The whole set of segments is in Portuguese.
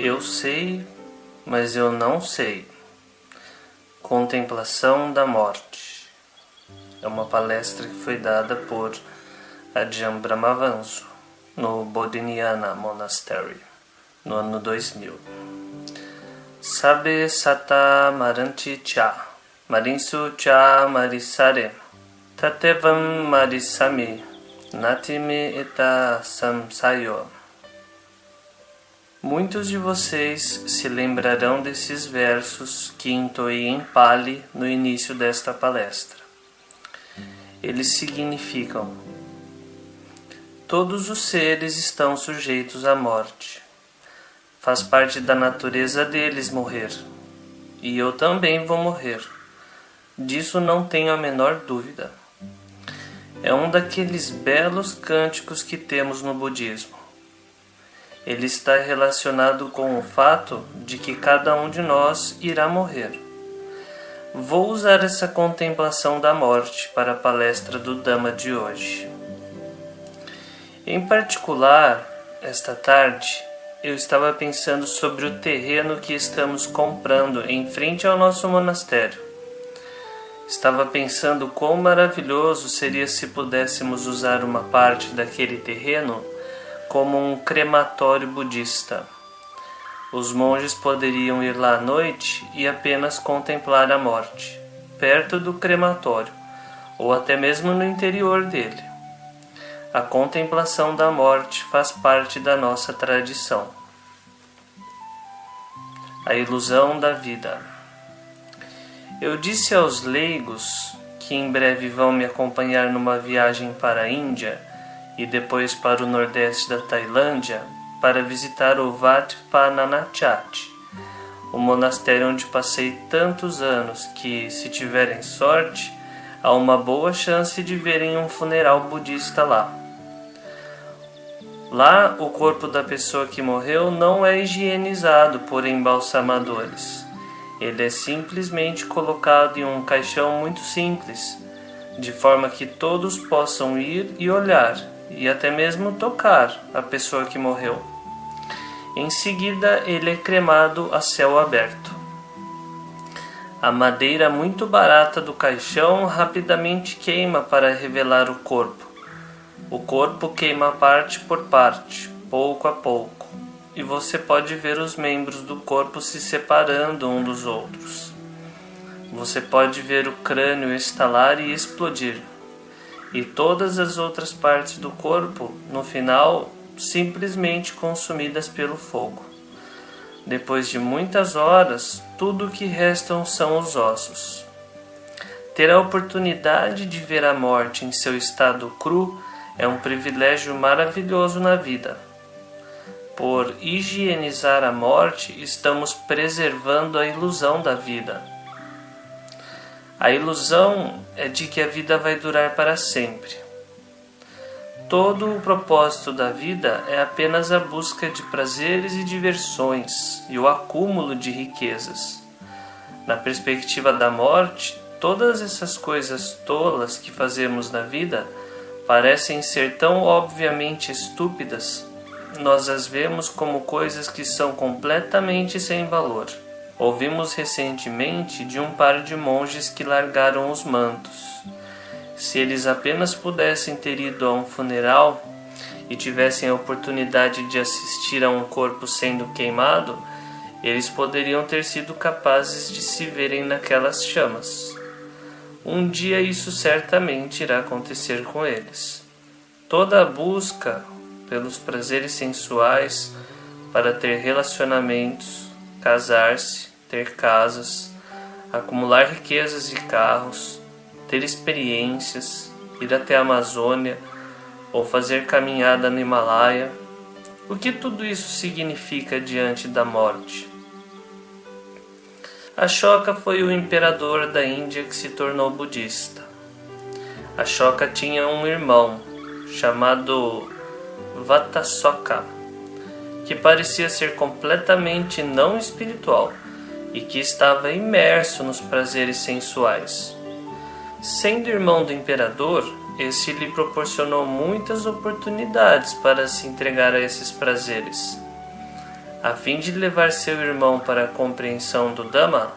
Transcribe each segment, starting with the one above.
Eu sei, mas eu não sei. Contemplação da morte. É uma palestra que foi dada por Ajahn Brahmavanso no Bodhinyana Monastery no ano 2000. Sabe sata maranti cha, marinsu cha marisare, tatevam marisami, natime eta samsayo. Muitos de vocês se lembrarão desses versos que entoei em Pali no início desta palestra. Eles significam: todos os seres estão sujeitos à morte. Faz parte da natureza deles morrer. E eu também vou morrer. Disso não tenho a menor dúvida. É um daqueles belos cânticos que temos no budismo. Ele está relacionado com o fato de que cada um de nós irá morrer. Vou usar essa contemplação da morte para a palestra do Dhamma de hoje. Em particular, esta tarde, eu estava pensando sobre o terreno que estamos comprando em frente ao nosso monastério. Estava pensando quão maravilhoso seria se pudéssemos usar uma parte daquele terreno como um crematório budista. Os monges poderiam ir lá à noite e apenas contemplar a morte, perto do crematório, ou até mesmo no interior dele. A contemplação da morte faz parte da nossa tradição. A ilusão da vida. Eu disse aos leigos que em breve vão me acompanhar numa viagem para a Índia e depois para o nordeste da Tailândia para visitar o Wat Pah Nanachat, o monastério onde passei tantos anos que, se tiverem sorte, há uma boa chance de verem um funeral budista lá. Lá, o corpo da pessoa que morreu não é higienizado por embalsamadores. Ele é simplesmente colocado em um caixão muito simples, de forma que todos possam ir e olhar, e até mesmo tocar a pessoa que morreu. Em seguida, ele é cremado a céu aberto. A madeira muito barata do caixão rapidamente queima para revelar o corpo. O corpo queima parte por parte, pouco a pouco, e você pode ver os membros do corpo se separando um dos outros. Você pode ver o crânio estalar e explodir, e todas as outras partes do corpo, no final, simplesmente consumidas pelo fogo. Depois de muitas horas, tudo o que restam são os ossos. Ter a oportunidade de ver a morte em seu estado cru é um privilégio maravilhoso na vida. Por higienizar a morte, estamos preservando a ilusão da vida. A ilusão é de que a vida vai durar para sempre. Todo o propósito da vida é apenas a busca de prazeres e diversões e o acúmulo de riquezas. Na perspectiva da morte, todas essas coisas tolas que fazemos na vida parecem ser tão obviamente estúpidas. Nós as vemos como coisas que são completamente sem valor. Ouvimos recentemente de um par de monges que largaram os mantos. Se eles apenas pudessem ter ido a um funeral e tivessem a oportunidade de assistir a um corpo sendo queimado, eles poderiam ter sido capazes de se verem naquelas chamas. Um dia isso certamente irá acontecer com eles. Toda a busca pelos prazeres sensuais para ter relacionamentos, casar-se, ter casas, acumular riquezas e carros, ter experiências, ir até a Amazônia ou fazer caminhada no Himalaia. O que tudo isso significa diante da morte? Ashoka foi o imperador da Índia que se tornou budista. Ashoka tinha um irmão chamado Vatasoka, que parecia ser completamente não espiritual e que estava imerso nos prazeres sensuais. Sendo irmão do imperador, este lhe proporcionou muitas oportunidades para se entregar a esses prazeres. A fim de levar seu irmão para a compreensão do Dhamma,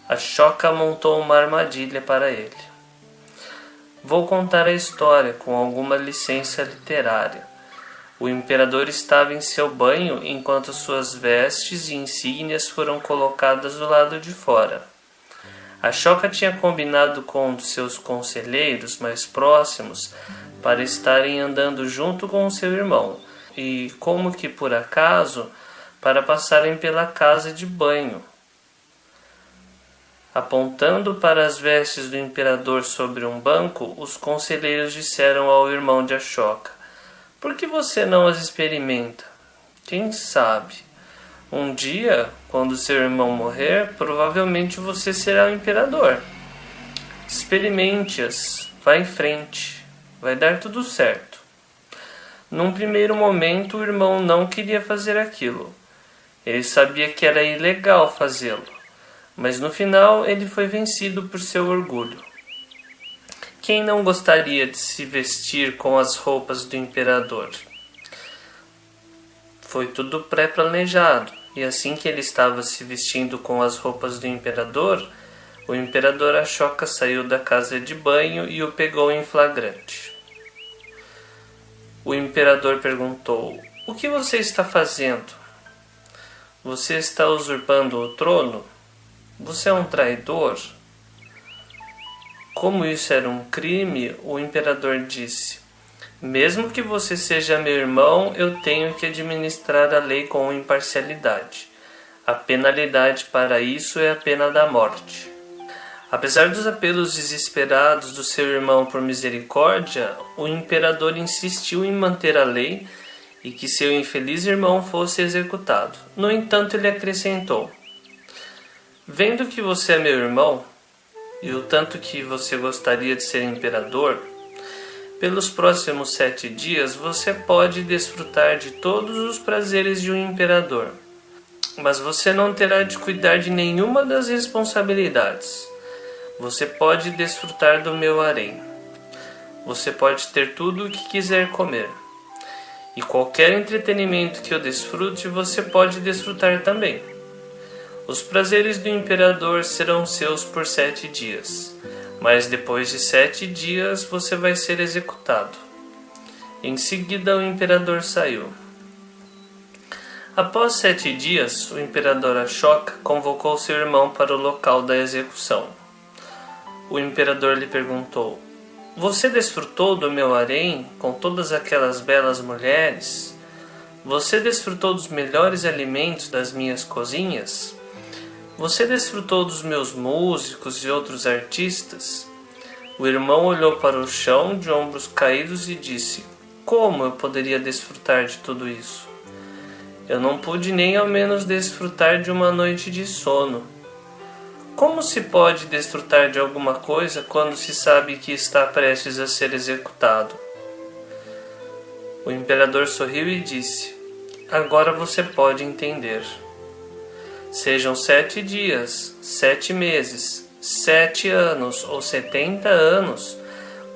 Ashoka montou uma armadilha para ele. Vou contar a história com alguma licença literária. O imperador estava em seu banho enquanto suas vestes e insígnias foram colocadas do lado de fora. Ashoka tinha combinado com um de seus conselheiros mais próximos para estarem andando junto com seu irmão e, como que por acaso, para passarem pela casa de banho. Apontando para as vestes do imperador sobre um banco, os conselheiros disseram ao irmão de Ashoka: "Por que você não as experimenta? Quem sabe, um dia, quando seu irmão morrer, provavelmente você será o imperador. Experimente-as, vá em frente, vai dar tudo certo." Num primeiro momento, o irmão não queria fazer aquilo. Ele sabia que era ilegal fazê-lo, mas no final ele foi vencido por seu orgulho. Quem não gostaria de se vestir com as roupas do imperador? Foi tudo pré-planejado, e assim que ele estava se vestindo com as roupas do imperador, o imperador Ashoka saiu da casa de banho e o pegou em flagrante. O imperador perguntou: "O que você está fazendo? Você está usurpando o trono? Você é um traidor?" Como isso era um crime, o imperador disse: "Mesmo que você seja meu irmão, eu tenho que administrar a lei com imparcialidade. A penalidade para isso é a pena da morte." Apesar dos apelos desesperados do seu irmão por misericórdia, o imperador insistiu em manter a lei e que seu infeliz irmão fosse executado. No entanto, ele acrescentou: "Vendo que você é meu irmão, e o tanto que você gostaria de ser imperador, pelos próximos 7 dias você pode desfrutar de todos os prazeres de um imperador, mas você não terá de cuidar de nenhuma das responsabilidades. Você pode desfrutar do meu harém. Você pode ter tudo o que quiser comer. E qualquer entretenimento que eu desfrute, você pode desfrutar também. Os prazeres do imperador serão seus por 7 dias, mas depois de 7 dias você vai ser executado." Em seguida, o imperador saiu. Após 7 dias, o imperador Ashoka convocou seu irmão para o local da execução. O imperador lhe perguntou: "Você desfrutou do meu harém com todas aquelas belas mulheres? Você desfrutou dos melhores alimentos das minhas cozinhas? Você desfrutou dos meus músicos e outros artistas?" O irmão olhou para o chão de ombros caídos e disse: "Como eu poderia desfrutar de tudo isso? Eu não pude nem ao menos desfrutar de uma noite de sono. Como se pode desfrutar de alguma coisa quando se sabe que está prestes a ser executado?" O imperador sorriu e disse: "Agora você pode entender. Sejam 7 dias, 7 meses, 7 anos ou 70 anos,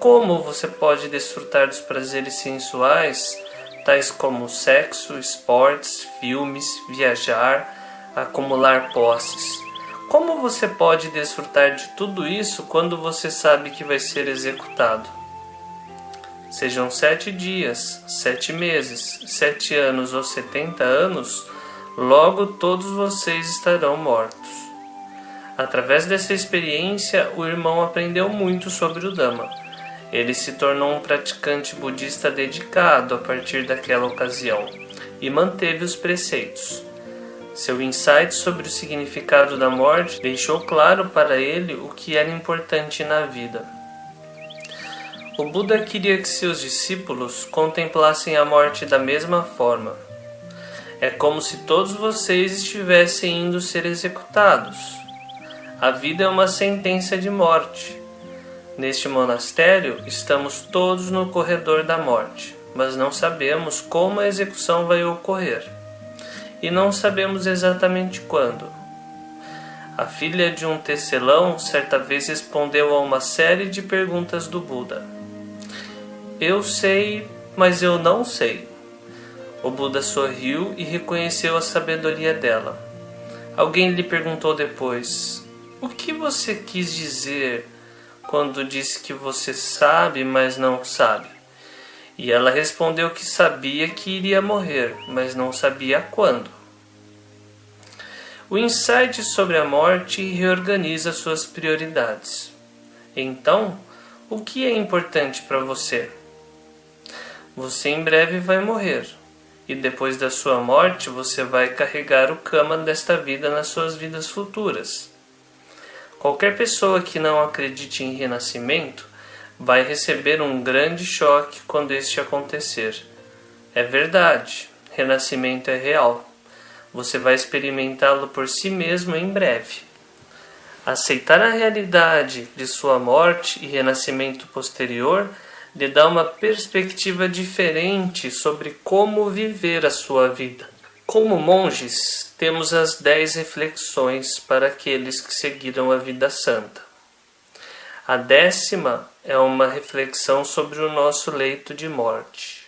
como você pode desfrutar dos prazeres sensuais, tais como sexo, esportes, filmes, viajar, acumular posses? Como você pode desfrutar de tudo isso quando você sabe que vai ser executado? Sejam 7 dias, 7 meses, 7 anos ou 70 anos, logo todos vocês estarão mortos." Através dessa experiência, o irmão aprendeu muito sobre o Dhamma. Ele se tornou um praticante budista dedicado a partir daquela ocasião e manteve os preceitos. Seu insight sobre o significado da morte deixou claro para ele o que era importante na vida. O Buda queria que seus discípulos contemplassem a morte da mesma forma. É como se todos vocês estivessem indo ser executados. A vida é uma sentença de morte. Neste monastério, estamos todos no corredor da morte, mas não sabemos como a execução vai ocorrer. E não sabemos exatamente quando. A filha de um tecelão certa vez respondeu a uma série de perguntas do Buda: "Eu sei, mas eu não sei. O Buda sorriu e reconheceu a sabedoria dela. Alguém lhe perguntou depois: o que você quis dizer quando disse que você sabe, mas não sabe? E ela respondeu que sabia que iria morrer, mas não sabia quando. O insight sobre a morte reorganiza suas prioridades. Então, o que é importante para você? Você em breve vai morrer, e depois da sua morte você vai carregar o karma desta vida nas suas vidas futuras. Qualquer pessoa que não acredite em renascimento vai receber um grande choque quando este acontecer. É verdade, renascimento é real. Você vai experimentá-lo por si mesmo em breve. Aceitar a realidade de sua morte e renascimento posterior lhe dá uma perspectiva diferente sobre como viver a sua vida. Como monges, temos as 10 reflexões para aqueles que seguiram a vida santa. A 10ª é uma reflexão sobre o nosso leito de morte.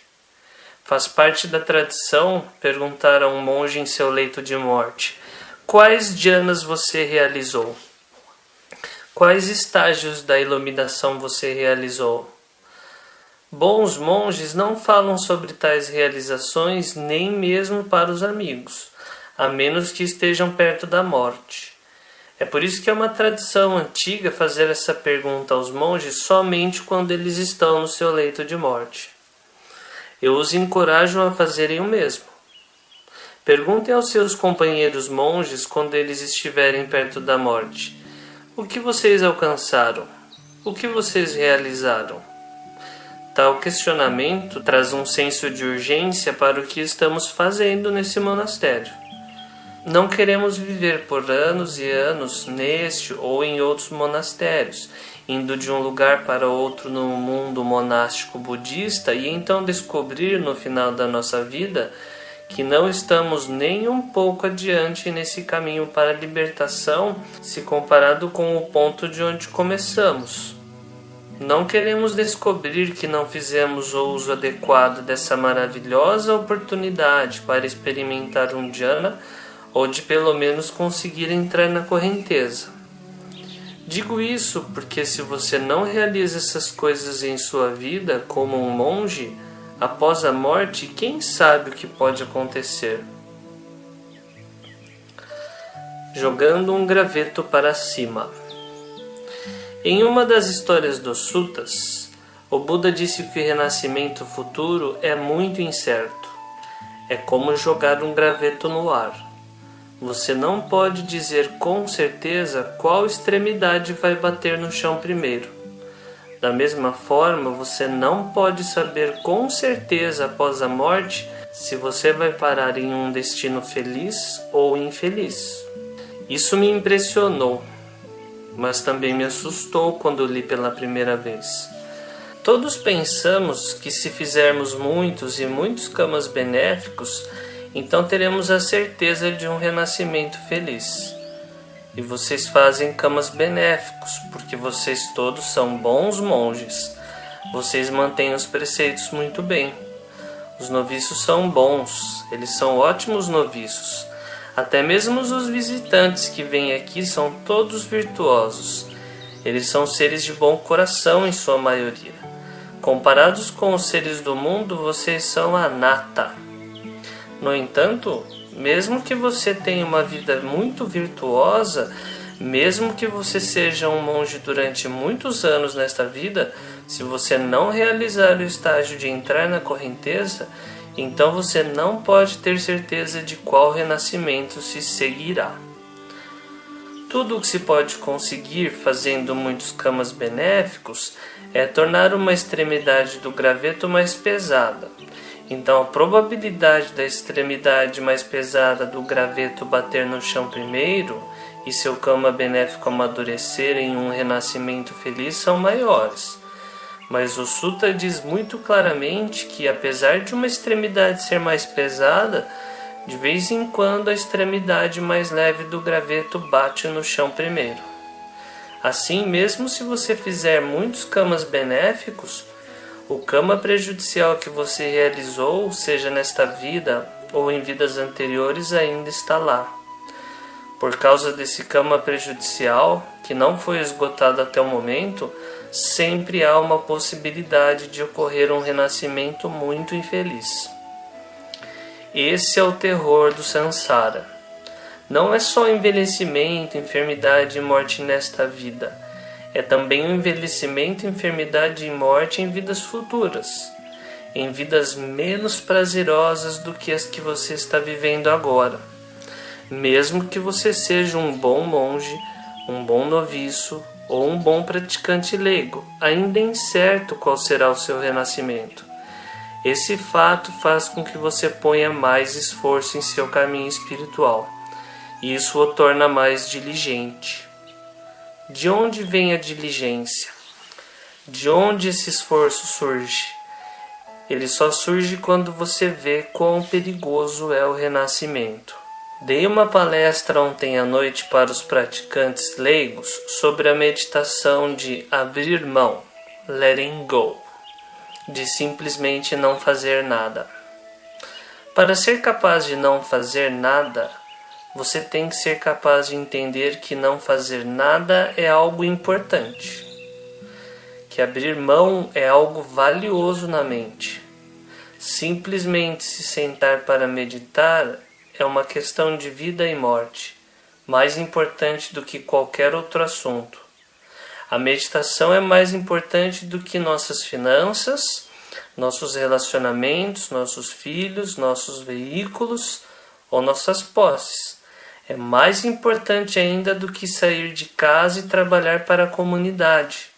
Faz parte da tradição perguntar a um monge em seu leito de morte: quais dhyanas você realizou? Quais estágios da iluminação você realizou? Bons monges não falam sobre tais realizações nem mesmo para os amigos, a menos que estejam perto da morte. É por isso que é uma tradição antiga fazer essa pergunta aos monges somente quando eles estão no seu leito de morte. Eu os encorajo a fazerem o mesmo. Perguntem aos seus companheiros monges quando eles estiverem perto da morte: o que vocês alcançaram? O que vocês realizaram? Tal questionamento traz um senso de urgência para o que estamos fazendo nesse monastério. Não queremos viver por anos e anos neste ou em outros monastérios, indo de um lugar para outro no mundo monástico budista e então descobrir no final da nossa vida que não estamos nem um pouco adiante nesse caminho para a libertação se comparado com o ponto de onde começamos. Não queremos descobrir que não fizemos o uso adequado dessa maravilhosa oportunidade para experimentar um dhyana ou de pelo menos conseguir entrar na correnteza. Digo isso porque se você não realiza essas coisas em sua vida como um monge, após a morte, quem sabe o que pode acontecer? Jogando um graveto para cima. Em uma das histórias dos Suttas, o Buda disse que o renascimento futuro é muito incerto. É como jogar um graveto no ar. Você não pode dizer com certeza qual extremidade vai bater no chão primeiro. Da mesma forma, você não pode saber com certeza após a morte se você vai parar em um destino feliz ou infeliz. Isso me impressionou, mas também me assustou quando li pela primeira vez. Todos pensamos que se fizermos muitos e muitos karmas benéficos, então teremos a certeza de um renascimento feliz. E vocês fazem karmas benéficos, porque vocês todos são bons monges. Vocês mantêm os preceitos muito bem. Os noviços são bons, eles são ótimos noviços. Até mesmo os visitantes que vêm aqui são todos virtuosos. Eles são seres de bom coração em sua maioria. Comparados com os seres do mundo, vocês são anatta. No entanto, mesmo que você tenha uma vida muito virtuosa, mesmo que você seja um monge durante muitos anos nesta vida, se você não realizar o estágio de entrar na correnteza, então você não pode ter certeza de qual renascimento se seguirá. Tudo o que se pode conseguir fazendo muitos karmas benéficos é tornar uma extremidade do graveto mais pesada. Então a probabilidade da extremidade mais pesada do graveto bater no chão primeiro e seu karma benéfico amadurecer em um renascimento feliz são maiores. Mas o Sutta diz muito claramente que apesar de uma extremidade ser mais pesada, de vez em quando a extremidade mais leve do graveto bate no chão primeiro. Assim, mesmo se você fizer muitos karmas benéficos, O karma prejudicial que você realizou, seja nesta vida ou em vidas anteriores, ainda está lá. Por causa desse karma prejudicial, que não foi esgotado até o momento, sempre há uma possibilidade de ocorrer um renascimento muito infeliz. Esse é o terror do Sansara. Não é só envelhecimento, enfermidade e morte nesta vida. É também o envelhecimento, enfermidade e morte em vidas futuras. Em vidas menos prazerosas do que as que você está vivendo agora. Mesmo que você seja um bom monge, um bom noviço ou um bom praticante leigo, ainda é incerto qual será o seu renascimento. Esse fato faz com que você ponha mais esforço em seu caminho espiritual, e isso o torna mais diligente. De onde vem a diligência? De onde esse esforço surge? Ele só surge quando você vê quão perigoso é o renascimento. Dei uma palestra ontem à noite para os praticantes leigos sobre a meditação de abrir mão, letting go, de simplesmente não fazer nada. Para ser capaz de não fazer nada, você tem que ser capaz de entender que não fazer nada é algo importante, que abrir mão é algo valioso na mente. Simplesmente se sentar para meditar é uma questão de vida e morte, mais importante do que qualquer outro assunto. A meditação é mais importante do que nossas finanças, nossos relacionamentos, nossos filhos, nossos veículos ou nossas posses. É mais importante ainda do que sair de casa e trabalhar para a comunidade.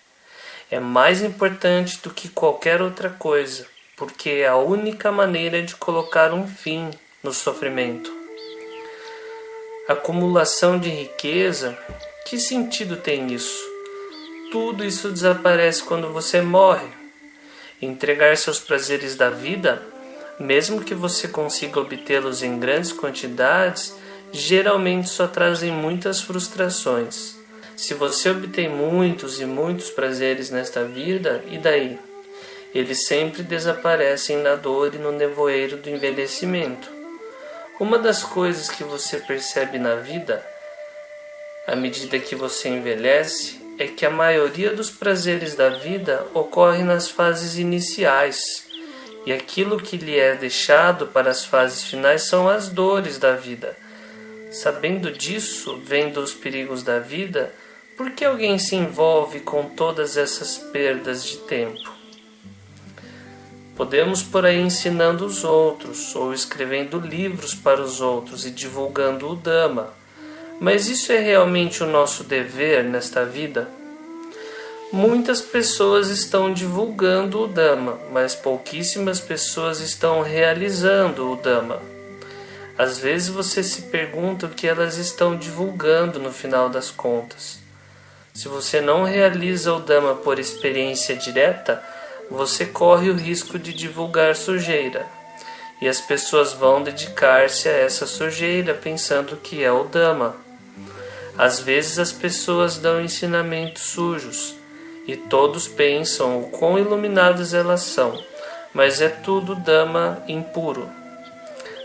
É mais importante do que qualquer outra coisa, porque é a única maneira de colocar um fim no sofrimento. Acumulação de riqueza, que sentido tem isso? Tudo isso desaparece quando você morre. Entregar seus prazeres da vida, mesmo que você consiga obtê-los em grandes quantidades, geralmente só trazem muitas frustrações. Se você obtém muitos e muitos prazeres nesta vida, e daí? Eles sempre desaparecem na dor e no nevoeiro do envelhecimento. Uma das coisas que você percebe na vida, à medida que você envelhece, é que a maioria dos prazeres da vida ocorre nas fases iniciais, e aquilo que lhe é deixado para as fases finais são as dores da vida. Sabendo disso, vendo os perigos da vida, por que alguém se envolve com todas essas perdas de tempo? Podemos por aí ensinando os outros, ou escrevendo livros para os outros e divulgando o Dhamma. Mas isso é realmente o nosso dever nesta vida? Muitas pessoas estão divulgando o Dhamma, mas pouquíssimas pessoas estão realizando o Dhamma. Às vezes você se pergunta o que elas estão divulgando no final das contas. Se você não realiza o Dhamma por experiência direta, você corre o risco de divulgar sujeira, e as pessoas vão dedicar-se a essa sujeira pensando que é o Dhamma. Às vezes as pessoas dão ensinamentos sujos, e todos pensam o quão iluminadas elas são, mas é tudo Dhamma impuro.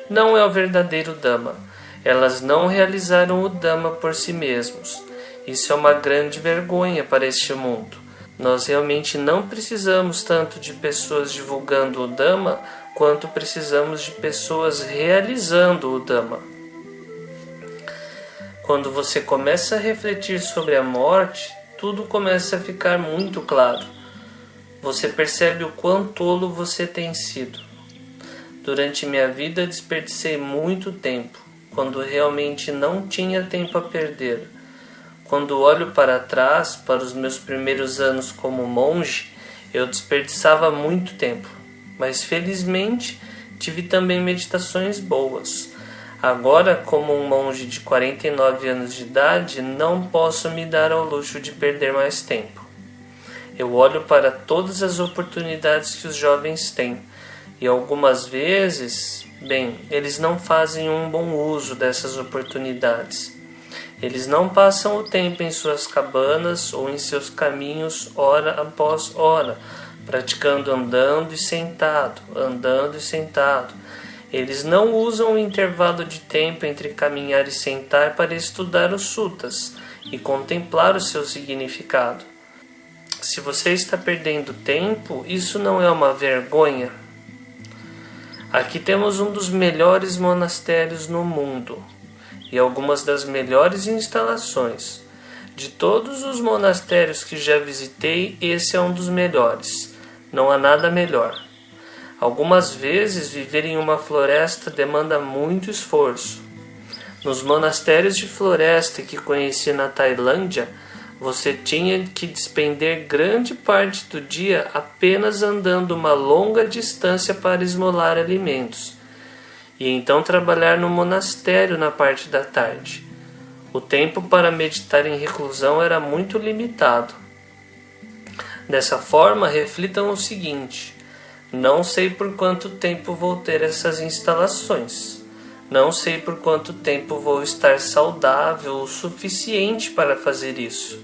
Não é o verdadeiro Dhamma. Elas não realizaram o Dhamma por si mesmos. Isso é uma grande vergonha para este mundo. Nós realmente não precisamos tanto de pessoas divulgando o Dhamma quanto precisamos de pessoas realizando o Dhamma. Quando você começa a refletir sobre a morte, tudo começa a ficar muito claro. Você percebe o quão tolo você tem sido. Durante minha vida desperdicei muito tempo, quando realmente não tinha tempo a perder. Quando olho para trás, para os meus primeiros anos como monge, eu desperdiçava muito tempo, mas felizmente tive também meditações boas. Agora, como um monge de 49 anos de idade, não posso me dar ao luxo de perder mais tempo. Eu olho para todas as oportunidades que os jovens têm, e algumas vezes, eles não fazem um bom uso dessas oportunidades. Eles não passam o tempo em suas cabanas ou em seus caminhos hora após hora, praticando andando e sentado, andando e sentado. Eles não usam o intervalo de tempo entre caminhar e sentar para estudar os suttas e contemplar o seu significado. Se você está perdendo tempo, isso não é uma vergonha? Aqui temos um dos melhores monastérios no mundo e algumas das melhores instalações. De todos os monastérios que já visitei, esse é um dos melhores. Não há nada melhor. Algumas vezes viver em uma floresta demanda muito esforço. Nos monastérios de floresta que conheci na Tailândia, você tinha que despender grande parte do dia apenas andando uma longa distância para esmolar alimentos, e então trabalhar no monastério na parte da tarde. O tempo para meditar em reclusão era muito limitado. Dessa forma, reflitam o seguinte: não sei por quanto tempo vou ter essas instalações. Não sei por quanto tempo vou estar saudável o suficiente para fazer isso.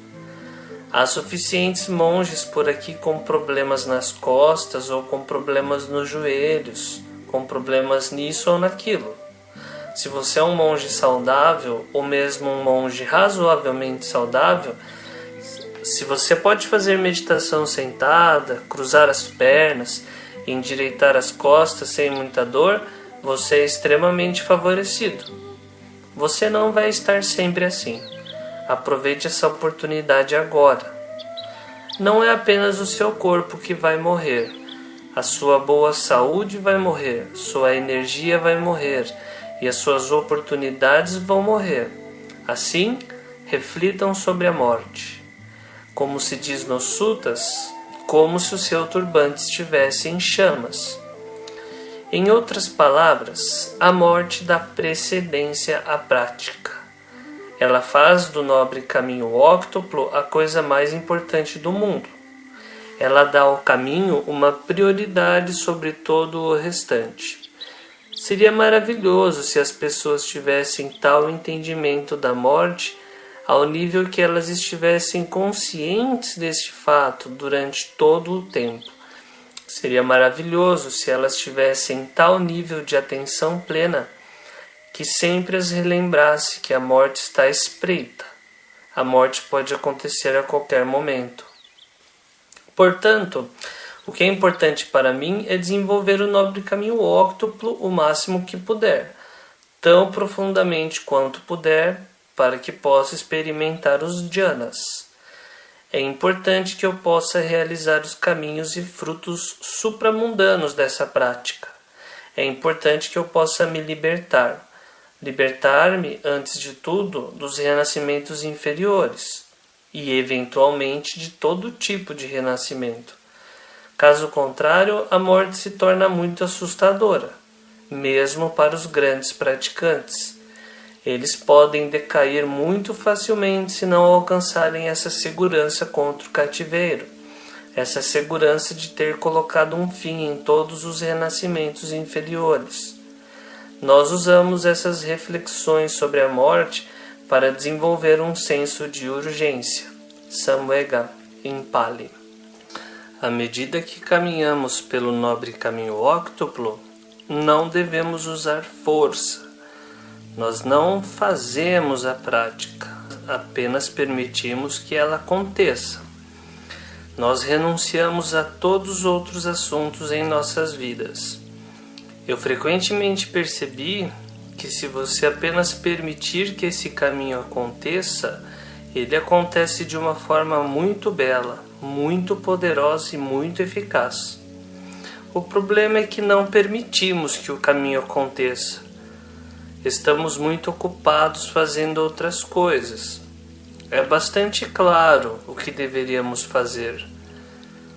Há suficientes monges por aqui com problemas nas costas ou com problemas nos joelhos, com problemas nisso ou naquilo. Se você é um monge saudável, ou mesmo um monge razoavelmente saudável, se você pode fazer meditação sentada, cruzar as pernas, endireitar as costas sem muita dor, você é extremamente favorecido. Você não vai estar sempre assim. Aproveite essa oportunidade agora. Não é apenas o seu corpo que vai morrer. A sua boa saúde vai morrer, sua energia vai morrer e as suas oportunidades vão morrer. Assim, reflitam sobre a morte. Como se diz nos suttas, como se o seu turbante estivesse em chamas. Em outras palavras, a morte dá precedência à prática. Ela faz do nobre caminho óctuplo a coisa mais importante do mundo. Ela dá ao caminho uma prioridade sobre todo o restante. Seria maravilhoso se as pessoas tivessem tal entendimento da morte ao nível que elas estivessem conscientes deste fato durante todo o tempo. Seria maravilhoso se elas tivessem tal nível de atenção plena que sempre as relembrasse que a morte está à espreita. A morte pode acontecer a qualquer momento. Portanto, o que é importante para mim é desenvolver o nobre caminho óctuplo o máximo que puder, tão profundamente quanto puder, para que possa experimentar os jhanas. É importante que eu possa realizar os caminhos e frutos supramundanos dessa prática. É importante que eu possa me libertar. Libertar-me, antes de tudo, dos renascimentos inferiores e, eventualmente, de todo tipo de renascimento. Caso contrário, a morte se torna muito assustadora, mesmo para os grandes praticantes. Eles podem decair muito facilmente se não alcançarem essa segurança contra o cativeiro, essa segurança de ter colocado um fim em todos os renascimentos inferiores. Nós usamos essas reflexões sobre a morte para desenvolver um senso de urgência, samvega em Pali. À medida que caminhamos pelo nobre caminho óctuplo, não devemos usar força. Nós não fazemos a prática, apenas permitimos que ela aconteça. Nós renunciamos a todos os outros assuntos em nossas vidas. Eu frequentemente percebi que se você apenas permitir que esse caminho aconteça, ele acontece de uma forma muito bela, muito poderosa e muito eficaz. O problema é que não permitimos que o caminho aconteça. Estamos muito ocupados fazendo outras coisas. É bastante claro o que deveríamos fazer.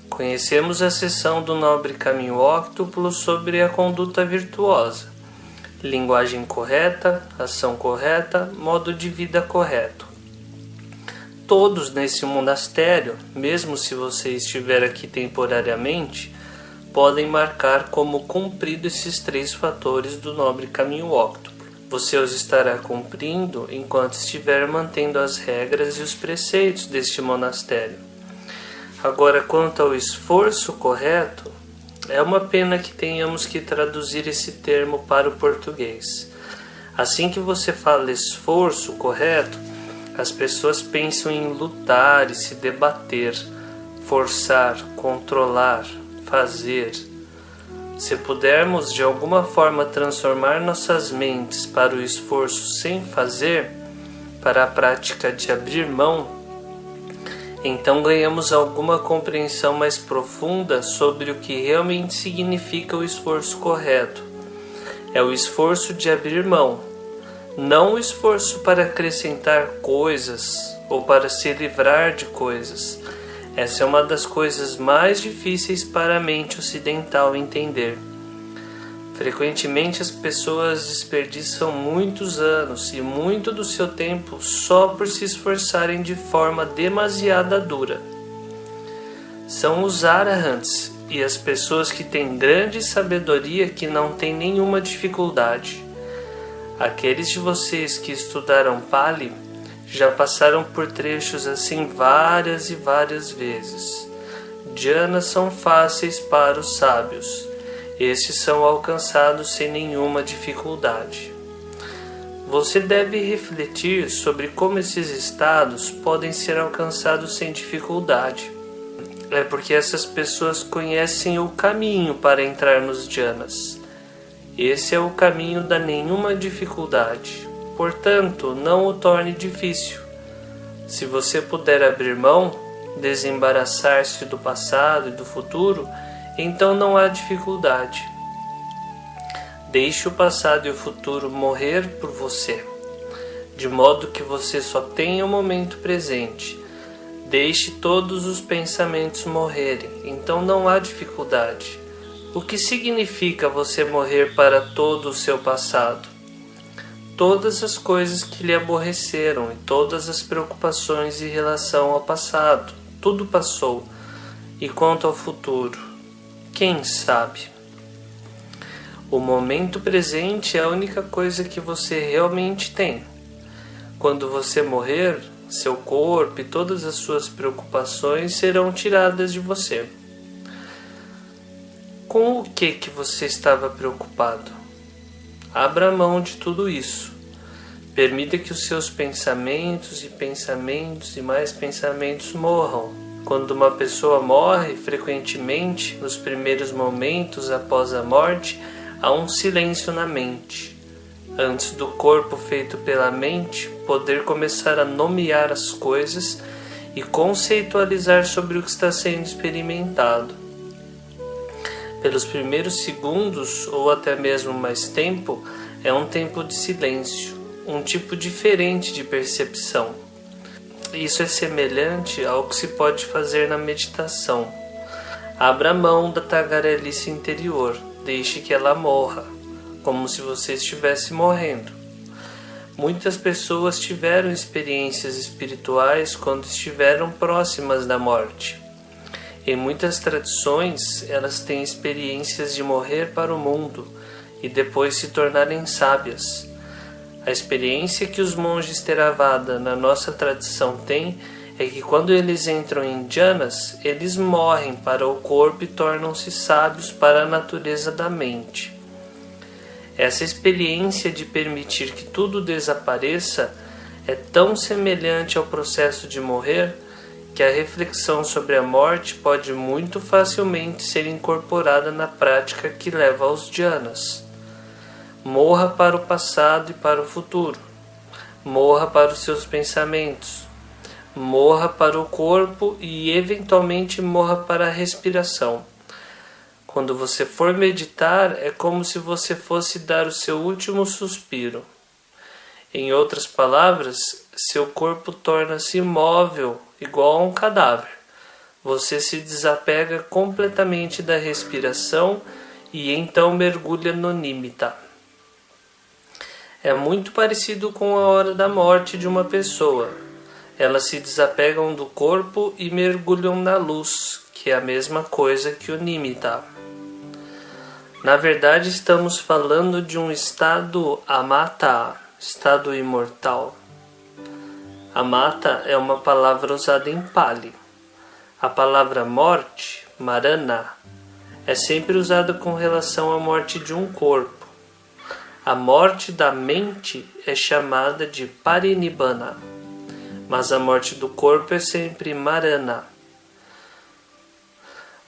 Conhecemos a seção do nobre caminho óctuplo sobre a conduta virtuosa, linguagem correta, ação correta, modo de vida correto. Todos nesse monastério, mesmo se você estiver aqui temporariamente, podem marcar como cumprido esses 3 fatores do nobre caminho óctuplo. Você os estará cumprindo enquanto estiver mantendo as regras e os preceitos deste monastério. Agora, quanto ao esforço correto, é uma pena que tenhamos que traduzir esse termo para o português. Assim que você fala esforço correto, as pessoas pensam em lutar e se debater, forçar, controlar, fazer. Se pudermos de alguma forma transformar nossas mentes para o esforço sem fazer, para a prática de abrir mão, então ganhamos alguma compreensão mais profunda sobre o que realmente significa o esforço correto. É o esforço de abrir mão, não o esforço para acrescentar coisas ou para se livrar de coisas. Essa é uma das coisas mais difíceis para a mente ocidental entender. Frequentemente as pessoas desperdiçam muitos anos e muito do seu tempo só por se esforçarem de forma demasiado dura. São os arahants e as pessoas que têm grande sabedoria que não têm nenhuma dificuldade. Aqueles de vocês que estudaram Pali já passaram por trechos assim várias e várias vezes. Dhyanas são fáceis para os sábios. Estes são alcançados sem nenhuma dificuldade. Você deve refletir sobre como esses estados podem ser alcançados sem dificuldade. É porque essas pessoas conhecem o caminho para entrar nos dhyanas. Esse é o caminho da nenhuma dificuldade. Portanto, não o torne difícil. Se você puder abrir mão, desembaraçar-se do passado e do futuro, então não há dificuldade. Deixe o passado e o futuro morrer por você, de modo que você só tenha o momento presente. Deixe todos os pensamentos morrerem, então não há dificuldade. O que significa você morrer para todo o seu passado? Todas as coisas que lhe aborreceram e todas as preocupações em relação ao passado, tudo passou. E quanto ao futuro, quem sabe? O momento presente é a única coisa que você realmente tem. Quando você morrer, seu corpo e todas as suas preocupações serão tiradas de você. Com o que você estava preocupado? Abra mão de tudo isso. Permita que os seus pensamentos e mais pensamentos morram. Quando uma pessoa morre, frequentemente, nos primeiros momentos após a morte, há um silêncio na mente. Antes do corpo feito pela mente poder começar a nomear as coisas e conceitualizar sobre o que está sendo experimentado. Pelos primeiros segundos, ou até mesmo mais tempo, é um tempo de silêncio, um tipo diferente de percepção. Isso é semelhante ao que se pode fazer na meditação. Abra mão da tagarelice interior, deixe que ela morra, como se você estivesse morrendo. Muitas pessoas tiveram experiências espirituais quando estiveram próximas da morte. Em muitas tradições, elas têm experiências de morrer para o mundo e depois se tornarem sábias. A experiência que os monges Theravada na nossa tradição têm é que quando eles entram em dhyanas, eles morrem para o corpo e tornam-se sábios para a natureza da mente. Essa experiência de permitir que tudo desapareça é tão semelhante ao processo de morrer que a reflexão sobre a morte pode muito facilmente ser incorporada na prática que leva aos dhyanas. Morra para o passado e para o futuro. Morra para os seus pensamentos. Morra para o corpo e, eventualmente, morra para a respiração. Quando você for meditar, é como se você fosse dar o seu último suspiro. Em outras palavras, seu corpo torna-se imóvel, igual a um cadáver. Você se desapega completamente da respiração e então mergulha no nimitta. É muito parecido com a hora da morte de uma pessoa. Elas se desapegam do corpo e mergulham na luz, que é a mesma coisa que o nimitta. Na verdade, estamos falando de um estado amata, estado imortal. Amata é uma palavra usada em Pali. A palavra morte, marana, é sempre usada com relação à morte de um corpo. A morte da mente é chamada de parinibbana, mas a morte do corpo é sempre marana.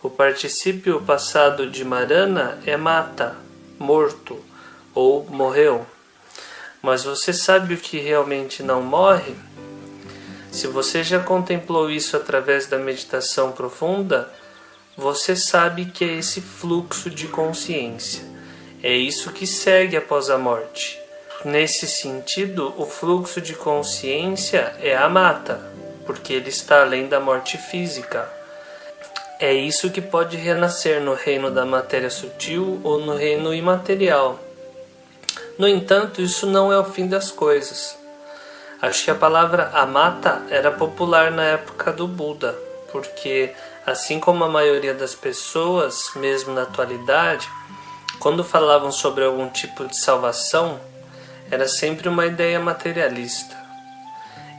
O particípio passado de marana é mata, morto ou morreu. Mas você sabe o que realmente não morre? Se você já contemplou isso através da meditação profunda, você sabe que é esse fluxo de consciência. É isso que segue após a morte. Nesse sentido, o fluxo de consciência é a mata, porque ele está além da morte física. É isso que pode renascer no reino da matéria sutil ou no reino imaterial. No entanto, isso não é o fim das coisas. Acho que a palavra amata era popular na época do Buda, porque, assim como a maioria das pessoas, mesmo na atualidade, quando falavam sobre algum tipo de salvação, era sempre uma ideia materialista.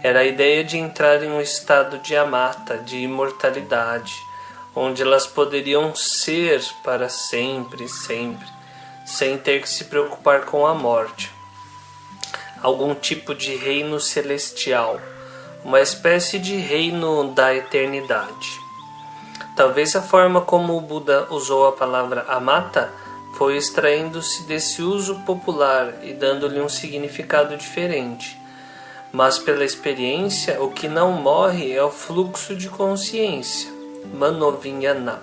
Era a ideia de entrar em um estado de amata, de imortalidade, onde elas poderiam ser para sempre, sem ter que se preocupar com a morte. Algum tipo de reino celestial, uma espécie de reino da eternidade. Talvez a forma como o Buda usou a palavra amata foi extraindo-se desse uso popular e dando-lhe um significado diferente. Mas pela experiência, o que não morre é o fluxo de consciência, manovinhana.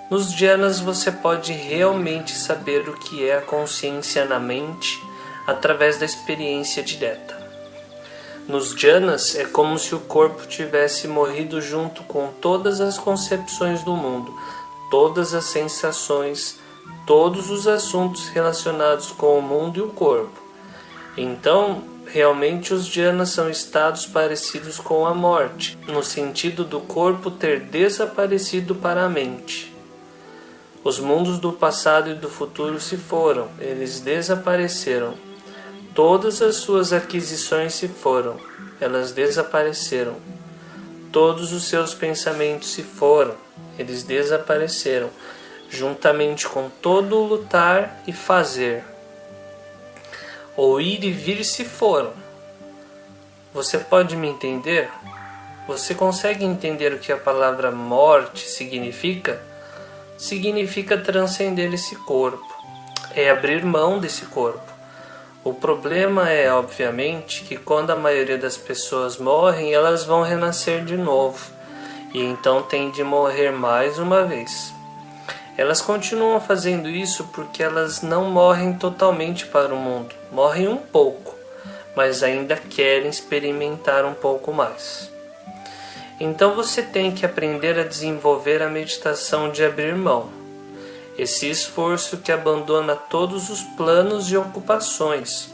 Nos jhanas você pode realmente saber o que é a consciência na mente através da experiência direta. Nos jhanas é como se o corpo tivesse morrido junto com todas as concepções do mundo, todas as sensações, todos os assuntos relacionados com o mundo e o corpo. Então, realmente os jhanas são estados parecidos com a morte, no sentido do corpo ter desaparecido para a mente. Os mundos do passado e do futuro se foram, eles desapareceram. Todas as suas aquisições se foram, elas desapareceram. Todos os seus pensamentos se foram, eles desapareceram, juntamente com todo o lutar e fazer. O ir e vir se foram. Você pode me entender? Você consegue entender o que a palavra morte significa? Significa transcender esse corpo, é abrir mão desse corpo. O problema é, obviamente, que quando a maioria das pessoas morrem, elas vão renascer de novo, e então têm de morrer mais uma vez. Elas continuam fazendo isso porque elas não morrem totalmente para o mundo, morrem um pouco, mas ainda querem experimentar um pouco mais. Então você tem que aprender a desenvolver a meditação de abrir mão. Esse esforço que abandona todos os planos e ocupações,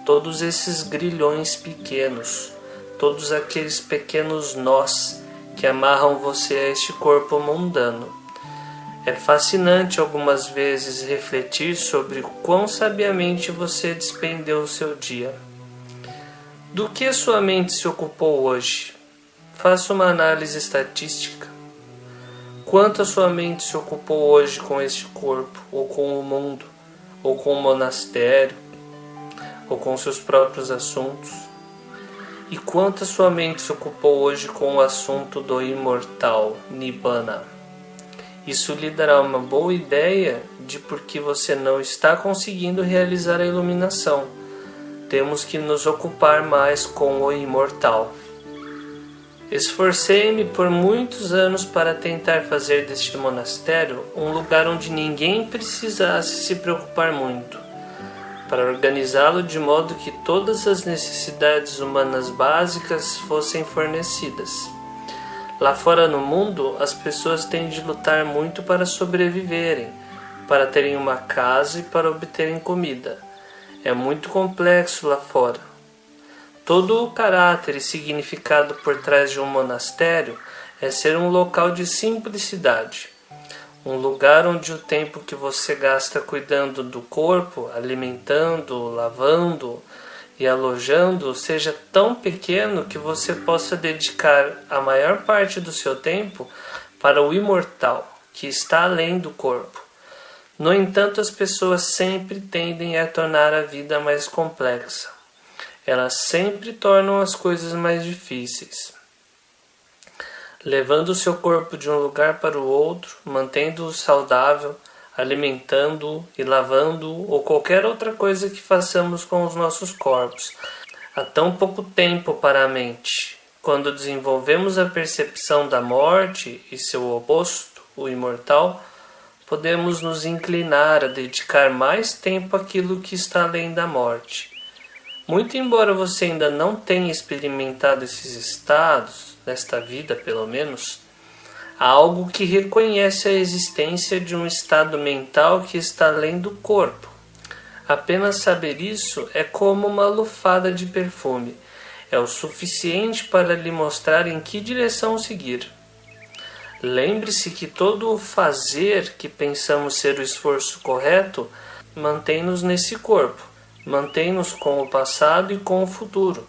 todos esses grilhões pequenos, todos aqueles pequenos nós que amarram você a este corpo mundano. É fascinante algumas vezes refletir sobre o quão sabiamente você despendeu o seu dia. Do que a sua mente se ocupou hoje? Faça uma análise estatística. Quanto a sua mente se ocupou hoje com este corpo, ou com o mundo, ou com o monastério, ou com seus próprios assuntos? E quanto a sua mente se ocupou hoje com o assunto do imortal, Nibbana? Isso lhe dará uma boa ideia de por que você não está conseguindo realizar a iluminação. Temos que nos ocupar mais com o imortal. Esforcei-me por muitos anos para tentar fazer deste monastério um lugar onde ninguém precisasse se preocupar muito, para organizá-lo de modo que todas as necessidades humanas básicas fossem fornecidas. Lá fora no mundo, as pessoas têm de lutar muito para sobreviverem, para terem uma casa e para obterem comida. É muito complexo lá fora. Todo o caráter e significado por trás de um monastério é ser um local de simplicidade, um lugar onde o tempo que você gasta cuidando do corpo, alimentando, lavando, e alojando seja tão pequeno que você possa dedicar a maior parte do seu tempo para o imortal, que está além do corpo. No entanto, as pessoas sempre tendem a tornar a vida mais complexa. Elas sempre tornam as coisas mais difíceis, levando o seu corpo de um lugar para o outro, mantendo-o saudável, alimentando-o e lavando-o ou qualquer outra coisa que façamos com os nossos corpos. Há tão pouco tempo para a mente. Quando desenvolvemos a percepção da morte e seu oposto, o imortal, podemos nos inclinar a dedicar mais tempo àquilo que está além da morte. Muito embora você ainda não tenha experimentado esses estados, nesta vida pelo menos, há algo que reconhece a existência de um estado mental que está além do corpo. Apenas saber isso é como uma lufada de perfume. É o suficiente para lhe mostrar em que direção seguir. Lembre-se que todo o fazer que pensamos ser o esforço correto mantém-nos nesse corpo, mantém-nos com o passado e com o futuro.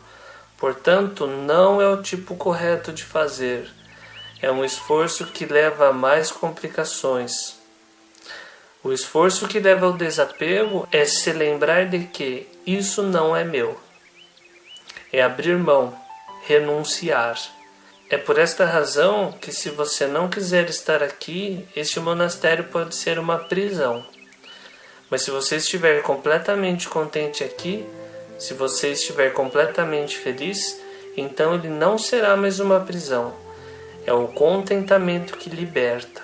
Portanto, não é o tipo correto de fazer. É um esforço que leva a mais complicações. O esforço que leva ao desapego é se lembrar de que isso não é meu. É abrir mão, renunciar. É por esta razão que, se você não quiser estar aqui, este monastério pode ser uma prisão. Mas se você estiver completamente contente aqui, se você estiver completamente feliz, então ele não será mais uma prisão. É o contentamento que liberta.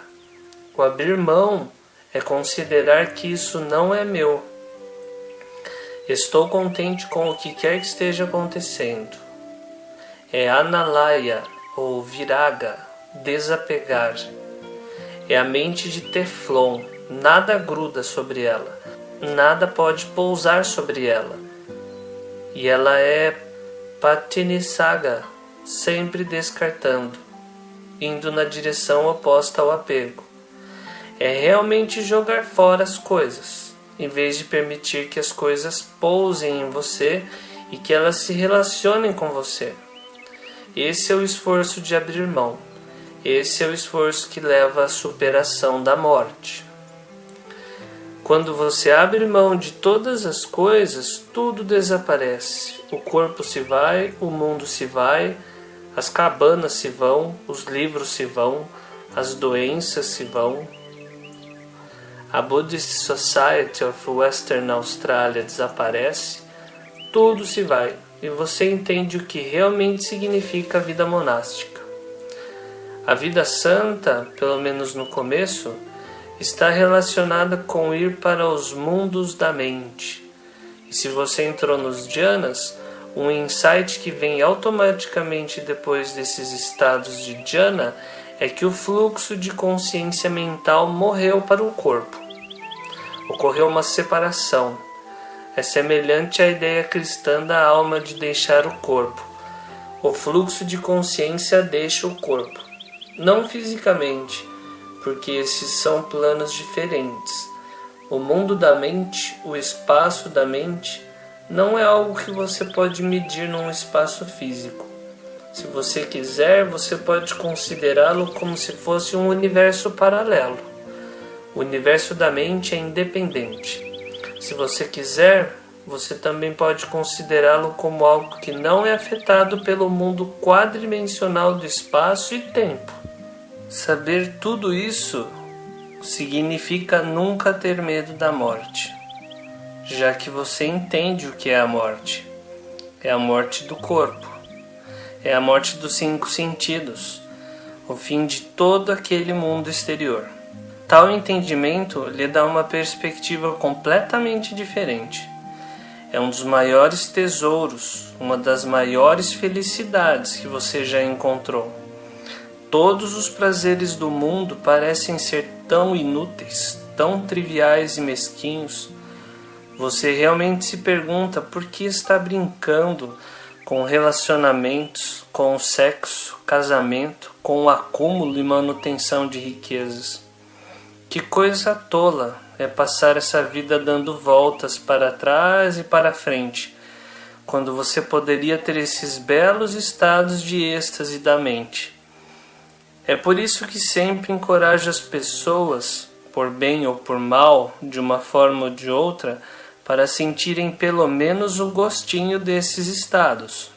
O abrir mão é considerar que isso não é meu. Estou contente com o que quer que esteja acontecendo. É Analaya ou Viraga, desapegar. É a mente de Teflon, nada gruda sobre ela, nada pode pousar sobre ela. E ela é Patinisaga, sempre descartando, indo na direção oposta ao apego. É realmente jogar fora as coisas, em vez de permitir que as coisas pousem em você e que elas se relacionem com você. Esse é o esforço de abrir mão. Esse é o esforço que leva à superação da morte. Quando você abre mão de todas as coisas, tudo desaparece. O corpo se vai, o mundo se vai, as cabanas se vão, os livros se vão, as doenças se vão. A Buddhist Society of Western Australia desaparece, tudo se vai e você entende o que realmente significa a vida monástica. A vida santa, pelo menos no começo, está relacionada com ir para os mundos da mente. E se você entrou nos jhanas, um insight que vem automaticamente depois desses estados de jhana é que o fluxo de consciência mental morreu para o corpo. Ocorreu uma separação. É semelhante à ideia cristã da alma de deixar o corpo. O fluxo de consciência deixa o corpo. Não fisicamente, porque esses são planos diferentes. O mundo da mente, o espaço da mente, não é algo que você pode medir num espaço físico. Se você quiser, você pode considerá-lo como se fosse um universo paralelo. O universo da mente é independente. Se você quiser, você também pode considerá-lo como algo que não é afetado pelo mundo quadridimensional do espaço e tempo. Saber tudo isso significa nunca ter medo da morte, já que você entende o que é a morte. É a morte do corpo, é a morte dos 5 sentidos, o fim de todo aquele mundo exterior. Tal entendimento lhe dá uma perspectiva completamente diferente. É um dos maiores tesouros, uma das maiores felicidades que você já encontrou. Todos os prazeres do mundo parecem ser tão inúteis, tão triviais e mesquinhos. Você realmente se pergunta por que está brincando com relacionamentos, com o sexo, casamento, com o acúmulo e manutenção de riquezas. Que coisa tola é passar essa vida dando voltas para trás e para frente, quando você poderia ter esses belos estados de êxtase da mente. É por isso que sempre encorajo as pessoas, por bem ou por mal, de uma forma ou de outra, para sentirem pelo menos o gostinho desses estados.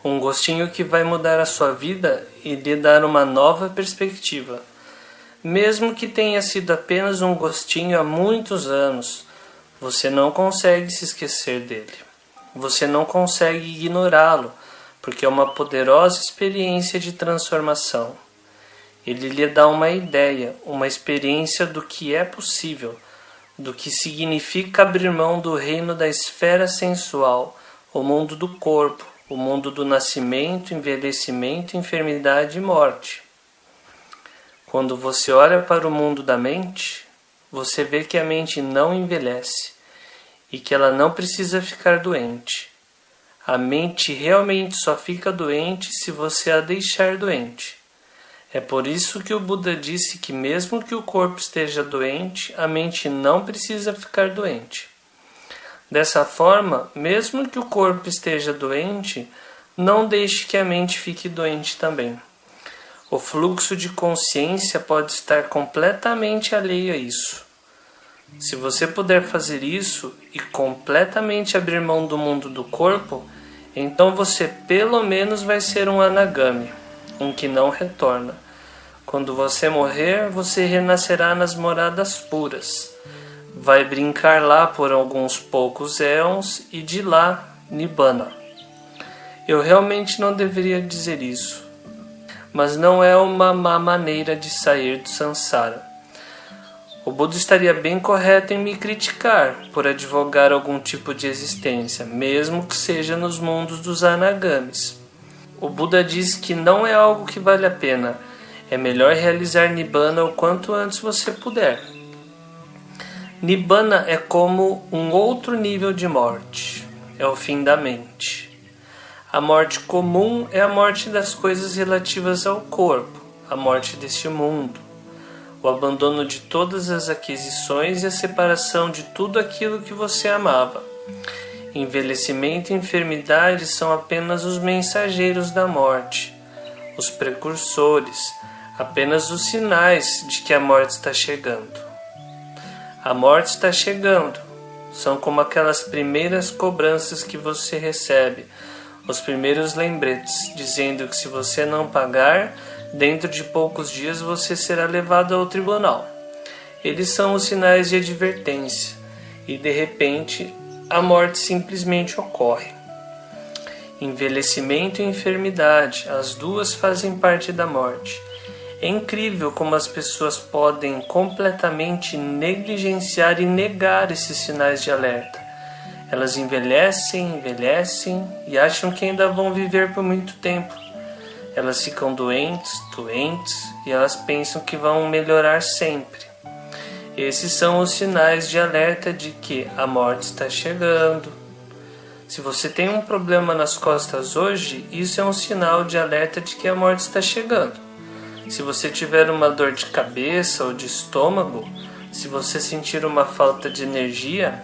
Um gostinho que vai mudar a sua vida e lhe dar uma nova perspectiva. Mesmo que tenha sido apenas um gostinho há muitos anos, você não consegue se esquecer dele. Você não consegue ignorá-lo, porque é uma poderosa experiência de transformação. Ele lhe dá uma ideia, uma experiência do que é possível, do que significa abrir mão do reino da esfera sensual, o mundo do corpo, o mundo do nascimento, envelhecimento, enfermidade e morte. Quando você olha para o mundo da mente, você vê que a mente não envelhece e que ela não precisa ficar doente. A mente realmente só fica doente se você a deixar doente. É por isso que o Buda disse que mesmo que o corpo esteja doente, a mente não precisa ficar doente. Dessa forma, mesmo que o corpo esteja doente, não deixe que a mente fique doente também. O fluxo de consciência pode estar completamente alheio a isso. Se você puder fazer isso e completamente abrir mão do mundo do corpo, então você pelo menos vai ser um anagami, um que não retorna. Quando você morrer, você renascerá nas moradas puras. Vai brincar lá por alguns poucos éons e de lá, Nibbana. Eu realmente não deveria dizer isso, mas não é uma má maneira de sair do Sansara. O Buda estaria bem correto em me criticar por advogar algum tipo de existência, mesmo que seja nos mundos dos anagamis. O Buda diz que não é algo que vale a pena. É melhor realizar Nibbana o quanto antes você puder. Nibbana é como um outro nível de morte. É o fim da mente. A morte comum é a morte das coisas relativas ao corpo, a morte deste mundo. O abandono de todas as aquisições e a separação de tudo aquilo que você amava. Envelhecimento e enfermidade são apenas os mensageiros da morte, os precursores, apenas os sinais de que a morte está chegando. A morte está chegando. São como aquelas primeiras cobranças que você recebe, os primeiros lembretes, dizendo que se você não pagar, dentro de poucos dias você será levado ao tribunal. Eles são os sinais de advertência, e de repente a morte simplesmente ocorre. Envelhecimento e enfermidade, as duas fazem parte da morte. É incrível como as pessoas podem completamente negligenciar e negar esses sinais de alerta. Elas envelhecem e acham que ainda vão viver por muito tempo. Elas ficam doentes, e elas pensam que vão melhorar sempre. Esses são os sinais de alerta de que a morte está chegando. Se você tem um problema nas costas hoje, isso é um sinal de alerta de que a morte está chegando. Se você tiver uma dor de cabeça ou de estômago, se você sentir uma falta de energia,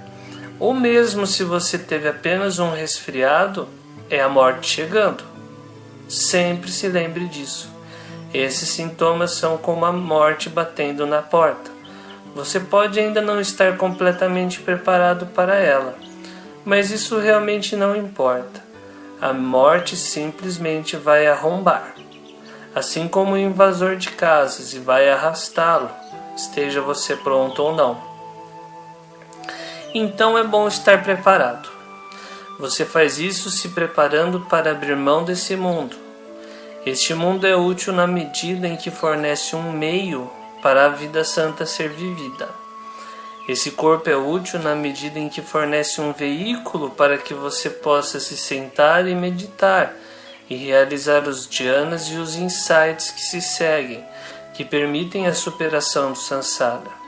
ou mesmo se você teve apenas um resfriado, é a morte chegando. Sempre se lembre disso. Esses sintomas são como a morte batendo na porta. Você pode ainda não estar completamente preparado para ela, mas isso realmente não importa. A morte simplesmente vai arrombar, assim como um invasor de casas, e vai arrastá-lo, esteja você pronto ou não. Então é bom estar preparado. Você faz isso se preparando para abrir mão desse mundo. Este mundo é útil na medida em que fornece um meio para a vida santa ser vivida. Esse corpo é útil na medida em que fornece um veículo para que você possa se sentar e meditar e realizar os dhyanas e os insights que se seguem, que permitem a superação do sansara.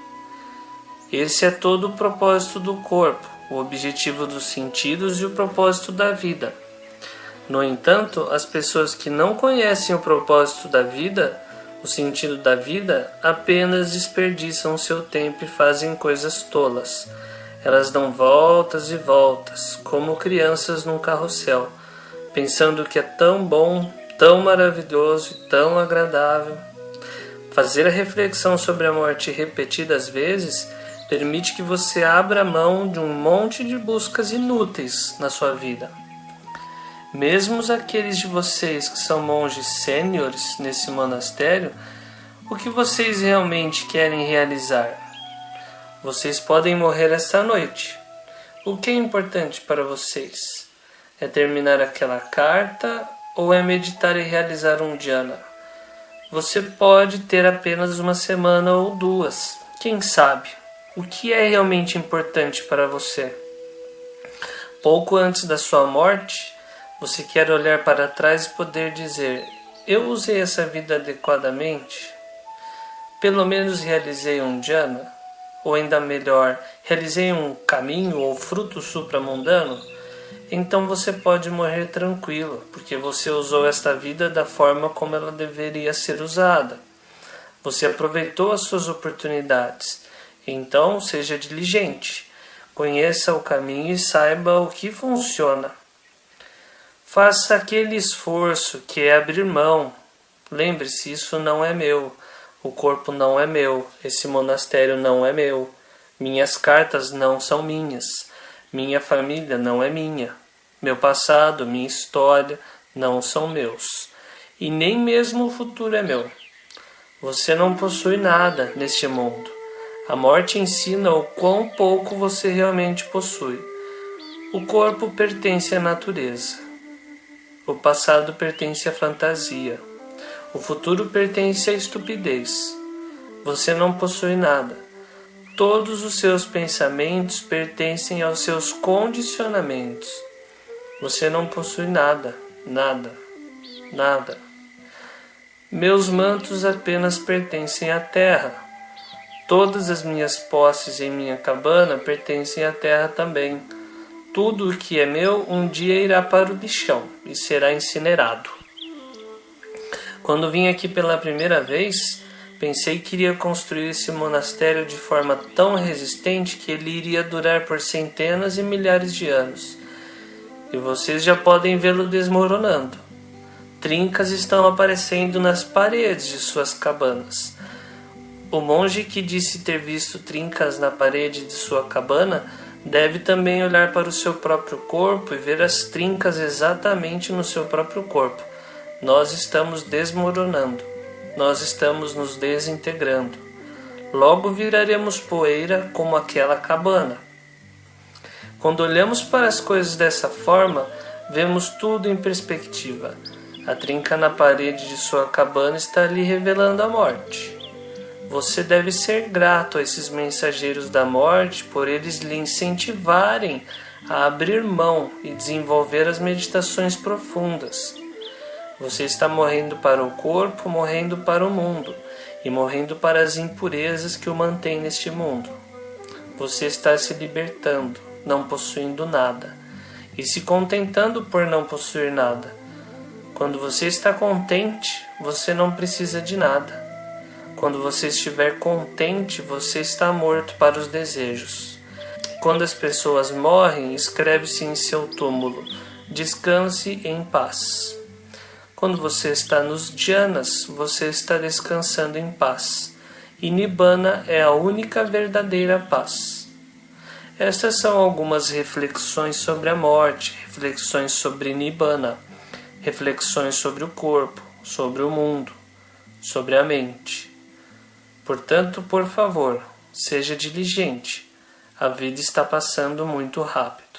Esse é todo o propósito do corpo, o objetivo dos sentidos e o propósito da vida. No entanto, as pessoas que não conhecem o propósito da vida, o sentido da vida, apenas desperdiçam seu tempo e fazem coisas tolas. Elas dão voltas e voltas, como crianças num carrossel, pensando que é tão bom, tão maravilhoso e tão agradável. Fazer a reflexão sobre a morte repetidas vezes permite que você abra mão de um monte de buscas inúteis na sua vida. Mesmo aqueles de vocês que são monges sêniores nesse monastério, o que vocês realmente querem realizar? Vocês podem morrer esta noite. O que é importante para vocês? É terminar aquela carta ou é meditar e realizar um dhyana? Você pode ter apenas uma semana ou duas, quem sabe? O que é realmente importante para você? Pouco antes da sua morte, você quer olhar para trás e poder dizer: eu usei essa vida adequadamente? Pelo menos realizei um dhyana? Ou ainda melhor, realizei um caminho ou fruto supramundano? Então você pode morrer tranquilo, porque você usou esta vida da forma como ela deveria ser usada. Você aproveitou as suas oportunidades. Então seja diligente, conheça o caminho e saiba o que funciona. Faça aquele esforço que é abrir mão. Lembre-se, isso não é meu. O corpo não é meu, esse monastério não é meu, minhas cartas não são minhas, minha família não é minha, meu passado, minha história não são meus, e nem mesmo o futuro é meu. Você não possui nada neste mundo. A morte ensina o quão pouco você realmente possui. O corpo pertence à natureza. O passado pertence à fantasia. O futuro pertence à estupidez. Você não possui nada. Todos os seus pensamentos pertencem aos seus condicionamentos. Você não possui nada, nada, nada. Meus mantos apenas pertencem à terra. Todas as minhas posses em minha cabana pertencem à terra também. Tudo o que é meu um dia irá para o lixão e será incinerado. Quando vim aqui pela primeira vez, pensei que iria construir esse monastério de forma tão resistente que ele iria durar por centenas e milhares de anos. E vocês já podem vê-lo desmoronando. Trincas estão aparecendo nas paredes de suas cabanas. O monge que disse ter visto trincas na parede de sua cabana deve também olhar para o seu próprio corpo e ver as trincas exatamente no seu próprio corpo. Nós estamos desmoronando. Nós estamos nos desintegrando. Logo viraremos poeira como aquela cabana. Quando olhamos para as coisas dessa forma, vemos tudo em perspectiva. A trinca na parede de sua cabana está lhe revelando a morte. Você deve ser grato a esses mensageiros da morte por eles lhe incentivarem a abrir mão e desenvolver as meditações profundas. Você está morrendo para o corpo, morrendo para o mundo e morrendo para as impurezas que o mantêm neste mundo. Você está se libertando, não possuindo nada, e se contentando por não possuir nada. Quando você está contente, você não precisa de nada. Quando você estiver contente, você está morto para os desejos. Quando as pessoas morrem, escreve-se em seu túmulo: descanse em paz. Quando você está nos dhyanas, você está descansando em paz. E Nibbana é a única verdadeira paz. Estas são algumas reflexões sobre a morte, reflexões sobre Nibbana, reflexões sobre o corpo, sobre o mundo, sobre a mente. Portanto, por favor, seja diligente. A vida está passando muito rápido.